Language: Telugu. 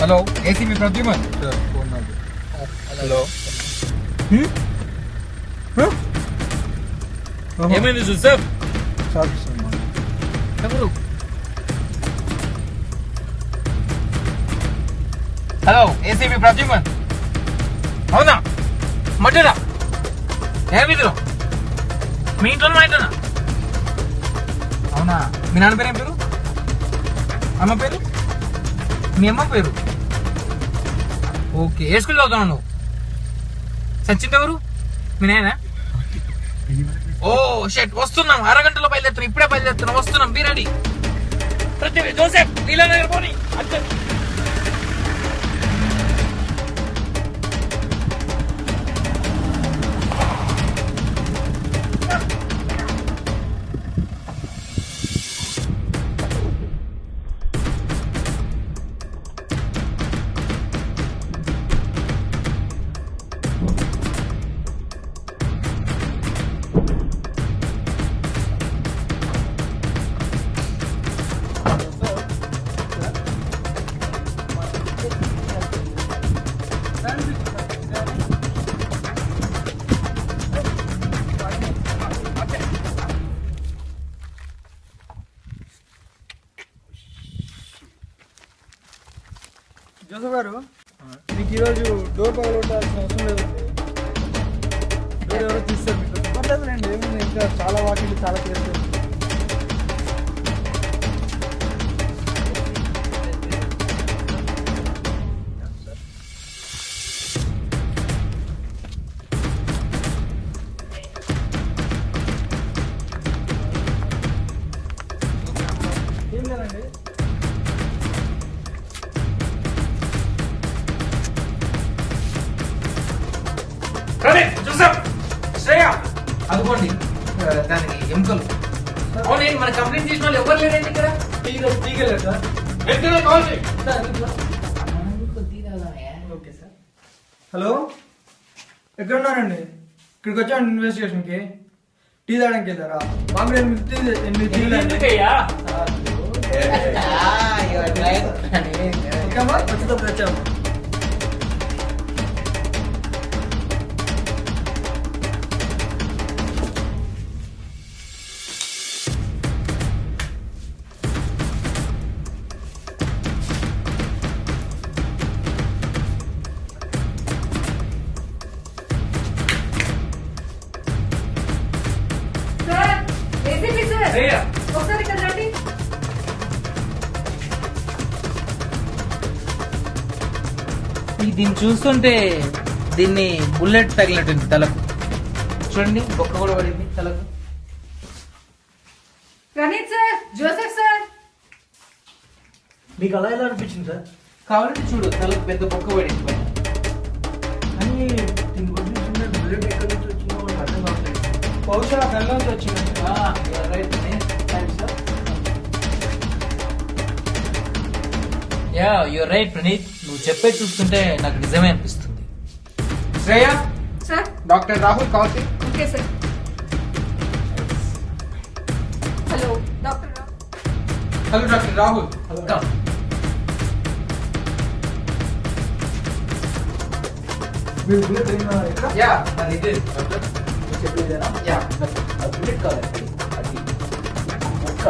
Hello ACP Pradyuman. హలో ఏమైంది జోసెఫ్? ఎవరు? Hello ACP Pradyuman. అవునా? మటరా ఏమిదిలో మీ ఇంట్లో మా ఇంట్లోనా? అవునా? మీ నాన్న పేరు ఏం పేరు? అమ్మ పేరు? మీ అమ్మ పేరు? ఓకే. ఏ స్కూల్లో చదువుతున్నావు నువ్వు? సచిన్ ఎవరు? మీ నాయన? ఓ షెట్, వస్తున్నాం. అరగంటలో బయలుదేరుతున్నాం. ఇప్పుడే బయలుదేరుతున్నాం. వస్తున్నాం. Be ready. ప్రతి జోసెఫ్ నీలనగర్ పోనీ. అంతే. జోసఫ్ గారు, మీకు ఈరోజు డోర్ పగలగొట్టాల్సిన అవసరం లేదండి. డోర్ ఎవరో తీస్తారు మీకు. పర్లేదులేండి, ఏముంది, ఇంకా చాలా వాటికి చాలా చేస్తారు. ఏం లేదండి. జోసెఫ్, శ్రేయ అనుకోండి. దానికి ఎముకలు. అవును, మన కంప్లైంట్ చేసిన వాళ్ళు ఎవరు లేరండి ఇక్కడ. తీగలేదు సార్. వెంటనే కాల్ చేయి. Okay sir. హలో, ఎక్కడ ఉన్నారండి? ఇక్కడికి వచ్చాను ఇన్వెస్టిగేషన్కి. టీ తాగడానికి వెళ్తారా? మామూలు 8 టీలు ఓకేమ్మా, వచ్చేటప్పుడు వచ్చాము. శ్రేయ, ఒకసారి ఇక్కడ రండి. దీన్ని చూస్తుంటే దీన్ని బుల్లెట్ తగిలినట్టుంది తలకు. చూడండి, బొక్క కూడా పడింది తలకు. Praneeth sir, Joseph sir. మీకు అలా ఎలా అనిపించింది సార్? కావాలంటే చూడు, తలకు పెద్ద బొక్క పడింది పైన. కానీ దీని గురించి చూస్తుంటే బుల్లెట్ ఎక్కడి నుంచి వచ్చిందో మనకు అర్థం కావట్లేదు. బహుశా కళ్ళ నుంచి వచ్చింది. Yeah, you're right Praneeth. నువ్వు చెప్పే చూస్తుంటే నాకు నిజమే అనిపిస్తుంది. Shreya, sir. Doctor Rahul call చేయి. Okay sir. Hello doctor Rao. Hello doctor Rahul. Come. మీరు బుల్లెట్ తగిలిన ఎక్కడ? యా, అది ఇదే డాక్టర్. చెప్పేదేనా? యా, అది బుల్లెట్ కాదండి, అది ఒక్క